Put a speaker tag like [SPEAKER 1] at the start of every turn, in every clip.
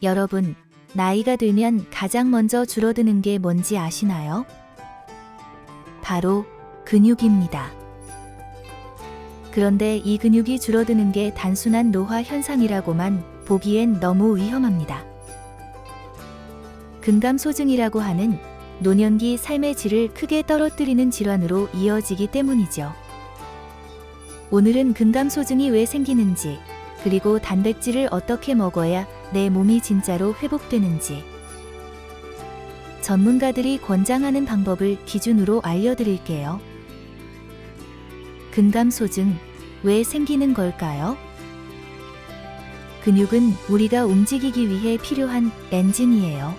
[SPEAKER 1] 여러분, 나이가 들면 가장 먼저 줄어드는 게 뭔지 아시나요? 바로 근육입니다. 그런데 이 근육이 줄어드는 게 단순한 노화 현상이라고만 보기엔 너무 위험합니다. 근감소증이라고 하는 노년기 삶의 질을 크게 떨어뜨리는 질환으로 이어지기 때문이죠. 오늘은 근감소증이 왜 생기는지, 그리고 단백질을 어떻게 먹어야 내 몸이 진짜로 회복되는지, 전문가들이 권장하는 방법을 기준으로 알려드릴게요. 근감소증, 왜 생기는 걸까요? 근육은 우리가 움직이기 위해 필요한 엔진이에요.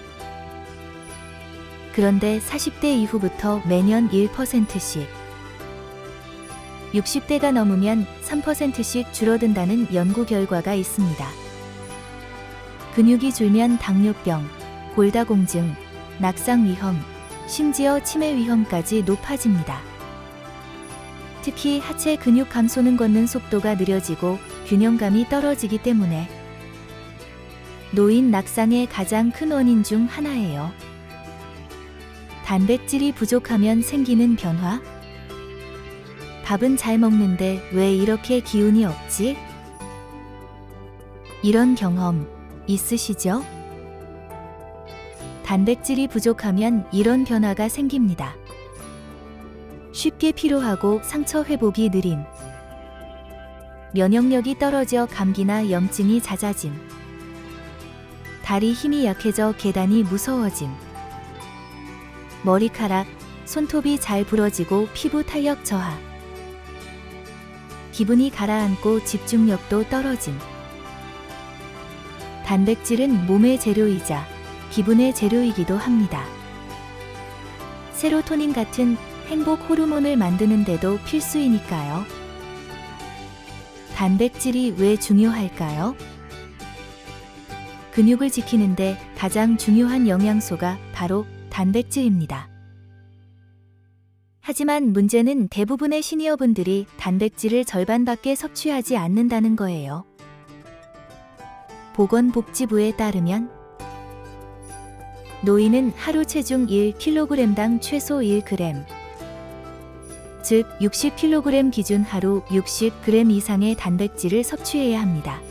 [SPEAKER 1] 그런데 40대 이후부터 매년 1%씩, 60대가 넘으면 3%씩 줄어든다는 연구 결과가 있습니다. 근육이 줄면 당뇨병, 골다공증, 낙상 위험, 심지어 치매 위험까지 높아집니다. 특히 하체 근육 감소는 걷는 속도가 느려지고 균형감이 떨어지기 때문에 노인 낙상의 가장 큰 원인 중 하나예요. 단백질이 부족하면 생기는 변화? 밥은 잘 먹는데 왜 이렇게 기운이 없지? 이런 경험 있으시죠? 단백질이 부족하면 이런 변화가 생깁니다. 쉽게 피로하고 상처 회복이 느림, 면역력이 떨어져 감기나 염증이 잦아짐, 다리 힘이 약해져 계단이 무서워짐, 머리카락, 손톱이 잘 부러지고 피부 탄력 저하, 기분이 가라앉고 집중력도 떨어짐. 단백질은 몸의 재료이자 기분의 재료이기도 합니다. 세로토닌 같은 행복 호르몬을 만드는 데도 필수이니까요. 단백질이 왜 중요할까요? 근육을 지키는데 가장 중요한 영양소가 바로 단백질입니다. 하지만 문제는 대부분의 시니어분들이 단백질을 절반밖에 섭취하지 않는다는 거예요. 보건복지부에 따르면 노인은 하루 체중 1kg당 최소 1g, 즉 60kg 기준 하루 60g 이상의 단백질을 섭취해야 합니다.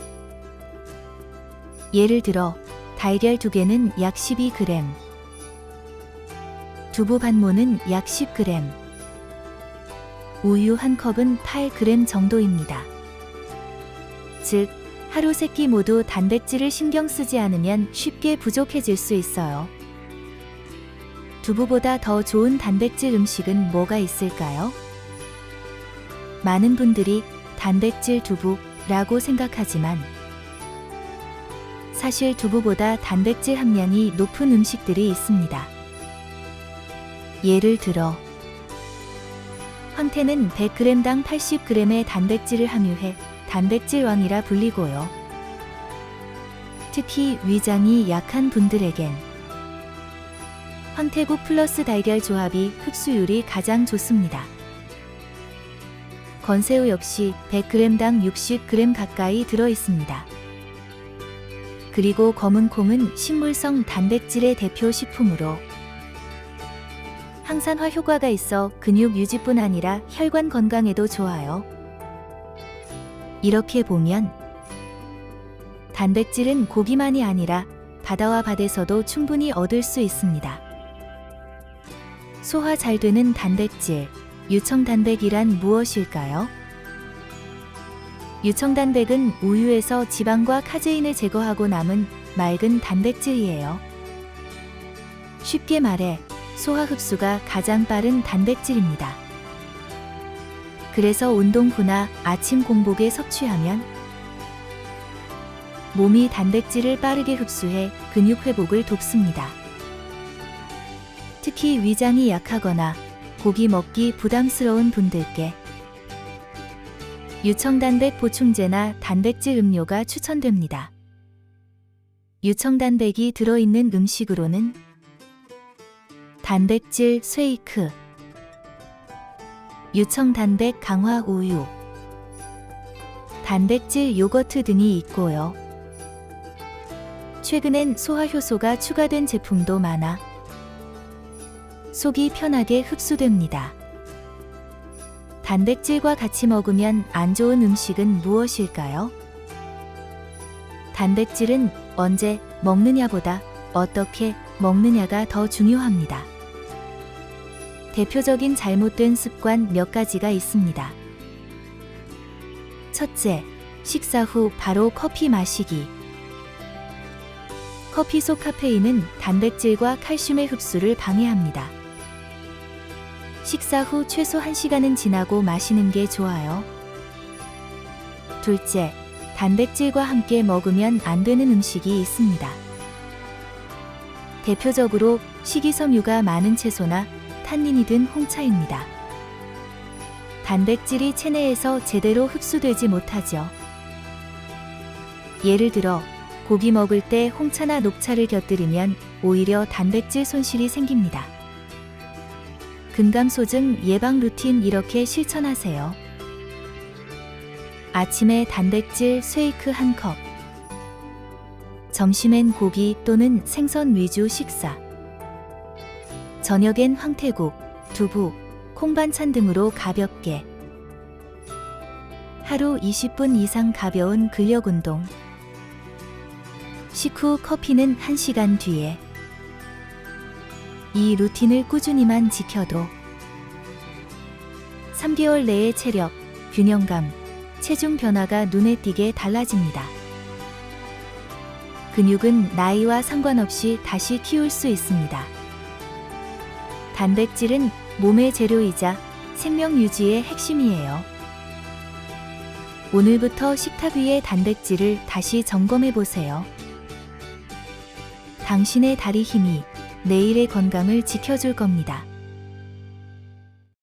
[SPEAKER 1] 예를 들어 달걀 2개는 약 12g, 두부 반모는 약 10g, 우유 1컵은 8g 정도입니다. 즉, 하루 3끼 모두 단백질을 신경 쓰지 않으면 쉽게 부족해질 수 있어요. 두부보다 더 좋은 단백질 음식은 뭐가 있을까요? 많은 분들이 단백질 두부라고 생각하지만 사실 두부보다 단백질 함량이 높은 음식들이 있습니다. 예를 들어 황태는 100g당 80g의 단백질을 함유해 단백질 왕이라 불리고요. 특히 위장이 약한 분들에겐 황태국 플러스 달걀 조합이 흡수율이 가장 좋습니다. 건새우 역시 100g당 60g 가까이 들어 있습니다. 그리고 검은 콩은 식물성 단백질의 대표 식품으로 항산화 효과가 있어 근육 유지뿐 아니라 혈관 건강에도 좋아요. 이렇게 보면 단백질은 고기만이 아니라 바다와 밭에서도 충분히 얻을 수 있습니다. 소화 잘 되는 단백질, 유청단백이란 무엇일까요? 유청단백은 우유에서 지방과 카제인을 제거하고 남은 맑은 단백질이에요. 쉽게 말해 소화 흡수가 가장 빠른 단백질입니다. 그래서 운동 후나 아침 공복에 섭취하면 몸이 단백질을 빠르게 흡수해 근육 회복을 돕습니다. 특히 위장이 약하거나 고기 먹기 부담스러운 분들께 유청단백 보충제나 단백질 음료가 추천됩니다. 유청단백이 들어있는 음식으로는 단백질 쉐이크, 유청단백 강화 우유, 단백질 요거트 등이 있고요. 최근엔 소화 효소가 추가된 제품도 많아 속이 편하게 흡수됩니다. 단백질과 같이 먹으면 안 좋은 음식은 무엇일까요? 단백질은 언제 먹느냐보다 어떻게 먹느냐가 더 중요합니다. 대표적인 잘못된 습관 몇 가지가 있습니다. 첫째, 식사 후 바로 커피 마시기. 커피 속 카페인은 단백질과 칼슘의 흡수를 방해합니다. 식사 후 최소 1시간은 지나고 마시는 게 좋아요. 둘째, 단백질과 함께 먹으면 안 되는 음식이 있습니다. 대표적으로 식이섬유가 많은 채소나 탄닌이 든 홍차입니다. 단백질이 체내에서 제대로 흡수되지 못하죠. 예를 들어 고기 먹을 때 홍차나 녹차를 곁들이면 오히려 단백질 손실이 생깁니다. 근감소증 예방 루틴 이렇게 실천하세요. 아침에 단백질 쉐이크 1컵. 점심엔 고기 또는 생선 위주 식사. 저녁엔 황태국, 두부, 콩반찬 등으로 가볍게. 하루 20분 이상 가벼운 근력 운동. 식후 커피는 1시간 뒤에. 이 루틴을 꾸준히만 지켜도 3개월 내에 체력, 균형감, 체중 변화가 눈에 띄게 달라집니다. 근육은 나이와 상관없이 다시 키울 수 있습니다. 단백질은 몸의 재료이자 생명 유지의 핵심이에요. 오늘부터 식탁 위의 단백질을 다시 점검해 보세요. 당신의 다리 힘이 내일의 건강을 지켜줄 겁니다.